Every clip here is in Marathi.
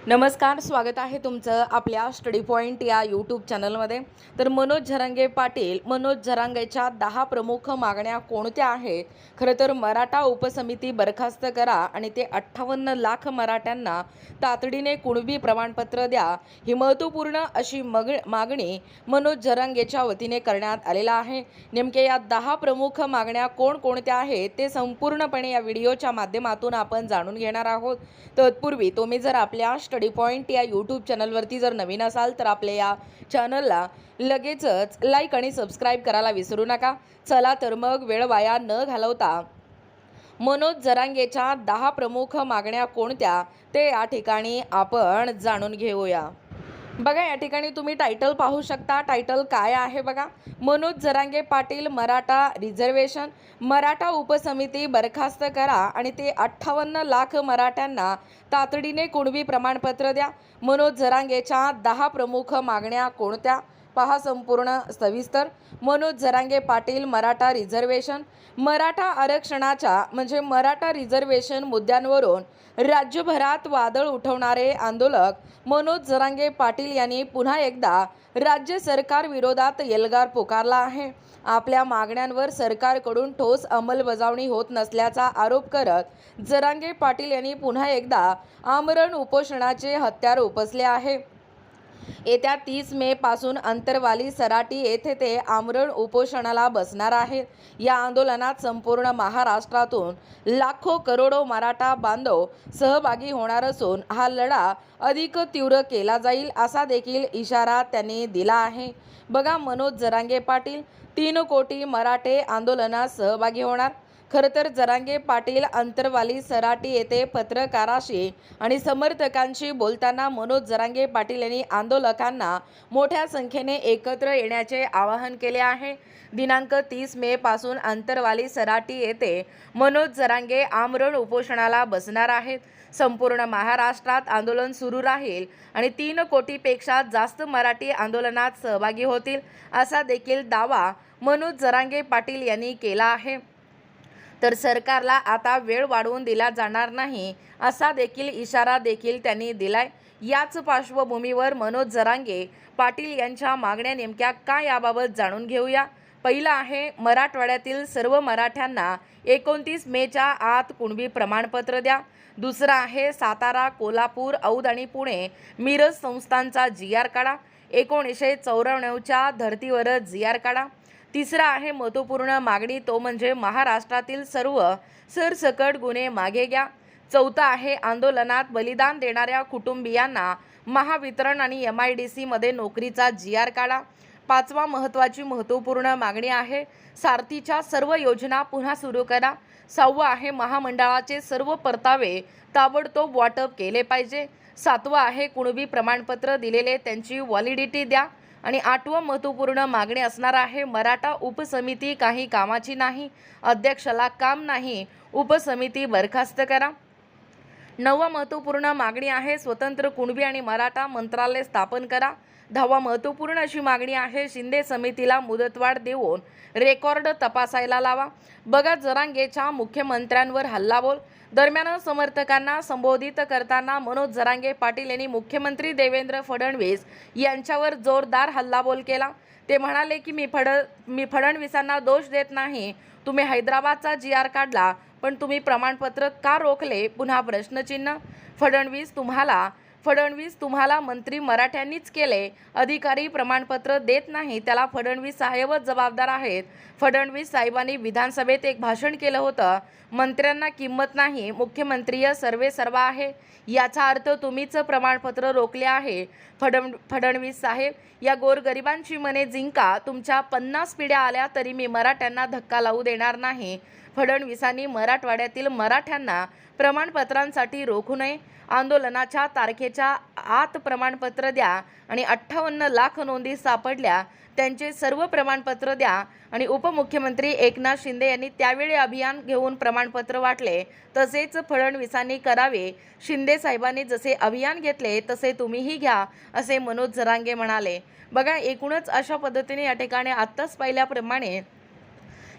नमस्कार, स्वागत आहे तुमचं आपल्या स्टडी पॉईंट या यूट्यूब चॅनलमध्ये. तर मनोज जरांगेच्या 10 प्रमुख मागण्या कोणत्या आहेत? खरं तर मराठा उपसमिती बरखास्त करा आणि ते 58 लाख मराठ्यांना तातडीने कुणबी प्रमाणपत्र द्या, ही महत्त्वपूर्ण अशी मागणी मनोज जरांगेच्या वतीने करण्यात आलेला आहे. नेमके या 10 प्रमुख मागण्या कोणकोणत्या आहेत ते संपूर्णपणे या व्हिडिओच्या माध्यमातून आपण जाणून घेणार आहोत. तत्पूर्वी तुम्ही जर आपल्या स्टडी पॉईंट या यूट्यूब चॅनलवरती जर नवीन असाल तर आपल्या या चॅनलला लगेचच लाईक आणि सबस्क्राईब करायला विसरू नका. चला तर मग वेळ वाया न घालवता मनोज जरांगेच्या 10 प्रमुख मागण्या कोणत्या ते या ठिकाणी आपण जाणून घेऊया. बघा, या ठिकाणी तुम्ही टायटल पाहू शकता. टायटल काय आहे बघा, मनोज जरांगे पाटील मराठा रिझर्वेशन, मराठा उपसमिती बरखास्त करा आणि ते 58 लाख मराठ्यांना तातडीने कुणबी प्रमाणपत्र द्या. मनोज जरांगेच्या 10 प्रमुख मागण्या कोणत्या पहा संपूर्ण सविस्तर. मनोज जरांगे पाटील मराठा रिझर्वेशन, मराठा आरक्षणाच्या म्हणजे मराठा रिझर्वेशन मुद्द्यांवरून राज्यभरात वादळ उठवणारे आंदोलक मनोज जरांगे पाटील यांनी पुन्हा एकदा राज्य सरकार विरोधात एल्गार पुकारला आहे. आपल्या मागण्यांवर सरकारकडून ठोस अंमलबजावणी होत नसल्याचा आरोप करत जरांगे पाटील यांनी पुन्हा एकदा आमरण उपोषणाचे हत्यार उपसले आहे. येत्या 30 मे पासून अंतरवाली सराटी येथे ते आमरण उपोषणाला बसणार आहेत. या आंदोलनात संपूर्ण महाराष्ट्रातून लाखो करोडो मराठा बांधव सहभागी होणार असून हा लढा अधिक तीव्र केला जाईल असा देखील इशारा त्यांनी दिला आहे. बघा, मनोज जरांगे पाटील 3 कोटी मराठे आंदोलनात सहभागी होणार. खरं तर जरांगे पाटील अंतरवाली सराटी येथे पत्रकारांशी आणि समर्थकांशी बोलताना मनोज जरांगे पाटील यांनी आंदोलकांना मोठ्या संख्येने एकत्र येण्याचे आवाहन केले आहे. दिनांक 30 मे पासून अंतरवाली सराटी येथे मनोज जरांगे आमरण उपोषणाला बसणार आहेत. संपूर्ण महाराष्ट्रात आंदोलन सुरू राहील आणि 3 कोटीपेक्षा जास्त मराठी आंदोलनात सहभागी होतील असा देखील दावा मनोज जरांगे पाटील यांनी केला आहे. तर सरकारला आता वेळ वाढवून दिला जाणार नाही असा देखील इशारा देखील त्यांनी दिलाय. याच पार्श्वभूमीवर मनोज जरांगे पाटील यांच्या मागण्या नेमक्या काय याबाबत जाणून घेऊया. पहिलं आहे, मराठवाड्यातील सर्व मराठ्यांना 29 मेच्या आत कुणबी प्रमाणपत्र द्या. दुसरं आहे, सातारा, कोल्हापूर, औंध आणि पुणे, मिरज संस्थांचा GR काढा. 1994च्या धर्तीवरच GR काढा. तिसरा आहे महत्त्वपूर्ण मागणी, तो म्हणजे महाराष्ट्रातील सर्व सरसकट गुन्हे मागे घ्या. चौथा आहे, आंदोलनात बलिदान देणाऱ्या कुटुंबियांना महावितरण आणि MIDC मध्ये नोकरीचा GR काढा. पाचवा महत्त्वपूर्ण मागणी आहे, सारथीच्या सर्व योजना पुन्हा सुरू करा. सहावा आहे, महामंडळाचे सर्व परतावे ताबडतोब वाटप केले पाहिजे. सातवा आहे, कुणबी प्रमाणपत्र दिलेले त्यांची व्हॅलिडिटी द्या. आणि आठवं महत्त्वपूर्ण मागणी असणार आहे, मराठा उपसमिती काही कामाची नाही, अध्यक्षाला काम नाही, उपसमिती बरखास्त करा. नववा महत्त्वपूर्ण मागणी आहे, स्वतंत्र कुणबी आणि मराठा मंत्रालय स्थापन करा. 10वा महत्त्वपूर्ण अशी मागणी आहे, शिंदे समितीला मुदतवाढ देऊन रेकॉर्ड तपासायला लावा. बघा, जरांगेच्या मुख्यमंत्र्यांवर हल्लाबोल. दरम्यान समर्थकांना संबोधित करताना मनोज जरांगे पाटील यांनी मुख्यमंत्री देवेंद्र फडणवीस यांच्यावर जोरदार हल्लाबोल केला. ते म्हणाले की मी फडणवीसांना दोष देत नाही, तुम्ही हैदराबादचा GR काढला पण तुम्ही प्रमाणपत्र का रोखले? पुन्हा प्रश्नचिन्ह. फडणवीस तुम्हाला मंत्री मराठ्यांनीच केले, अधिकारी प्रमाणपत्र देत नाही, त्याला फडणवीस साहेबच जबाबदार आहेत. फडणवीस साहेबांनी विधानसभेत एक भाषण केलं होतं, मंत्र्यांना किंमत नाही, मुख्यमंत्रीय सर्वे सर्वा आहे, याचा अर्थ तुम्हीच प्रमाणपत्र रोखले आहे. फडणवीस साहेब, या गोरगरिबांची मने जिंका. तुमच्या 50 पिढ्या आल्या तरी मी मराठ्यांना धक्का लावू देणार नाही. फडणवीसांनी मराठवाड्यातील मराठ्यांना प्रमाणपत्रांसाठी रोखू नये. आंदोलनाच्या तारखेच्या आत प्रमाणपत्र द्या आणि 58 लाख नोंदी सापडल्या त्यांचे सर्व प्रमाणपत्र द्या. आणि उपमुख्यमंत्री एकनाथ शिंदे यांनी त्यावेळी अभियान घेऊन प्रमाणपत्र वाटले, तसेच फडणवीसांनी करावे. शिंदे साहेबांनी जसे अभियान घेतले तसे तुम्हीही घ्या, असे मनोज जरांगे म्हणाले. बघा, एकूणच अशा पद्धतीने या ठिकाणी आत्ताच पाहिल्याप्रमाणे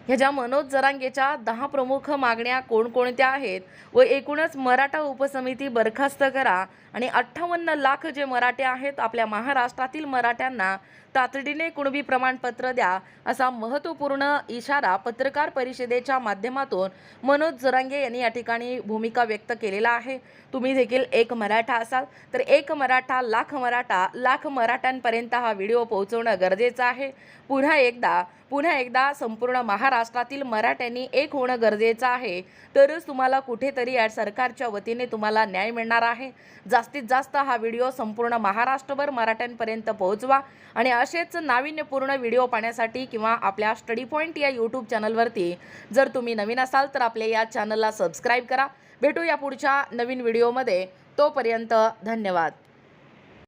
ह्या ज्या मनोज जरांगेच्या 10 प्रमुख मागण्या कोणकोणत्या आहेत व एकूणच मराठा उपसमिती बरखास्त करा आणि 58 लाख जे मराठे आहेत आपल्या महाराष्ट्रातील मराठ्यांना तातडीने कुणबी प्रमाणपत्र द्या असा महत्त्वपूर्ण इशारा पत्रकार परिषदेच्या माध्यमातून मनोज जरांगे यांनी या ठिकाणी भूमिका व्यक्त केलेला आहे। तुम्ही देखील एक मराठा असाल तर एक मराठा लाख मराठ्यांपर्यंत हा व्हिडिओ पोहोचवणं गरजेचं आहे। पुन्हा एकदा संपूर्ण महाराष्ट्रातील मराठ्यांनी एक होणं गरजेचं आहे, तरच तुम्हाला कुठेतरी या सरकारच्या वतीने तुम्हाला न्याय मिळणार आहे। जास्तीत जास्त हा व्हिडिओ संपूर्ण महाराष्ट्रभर मराठ्यांपर्यंत पोहोचवा आणि असेच नाविन्यपूर्ण व्हिडिओ पाहण्यासाठी किंवा आपल्या स्टडी पॉइंट या यूट्यूब चॅनलवरती जर तुम्ही नवीन असाल तर आपल्या या चॅनलला सबस्क्राईब करा। भेटू या पुढच्या नवीन व्हिडिओमध्ये, तोपर्यंत धन्यवाद।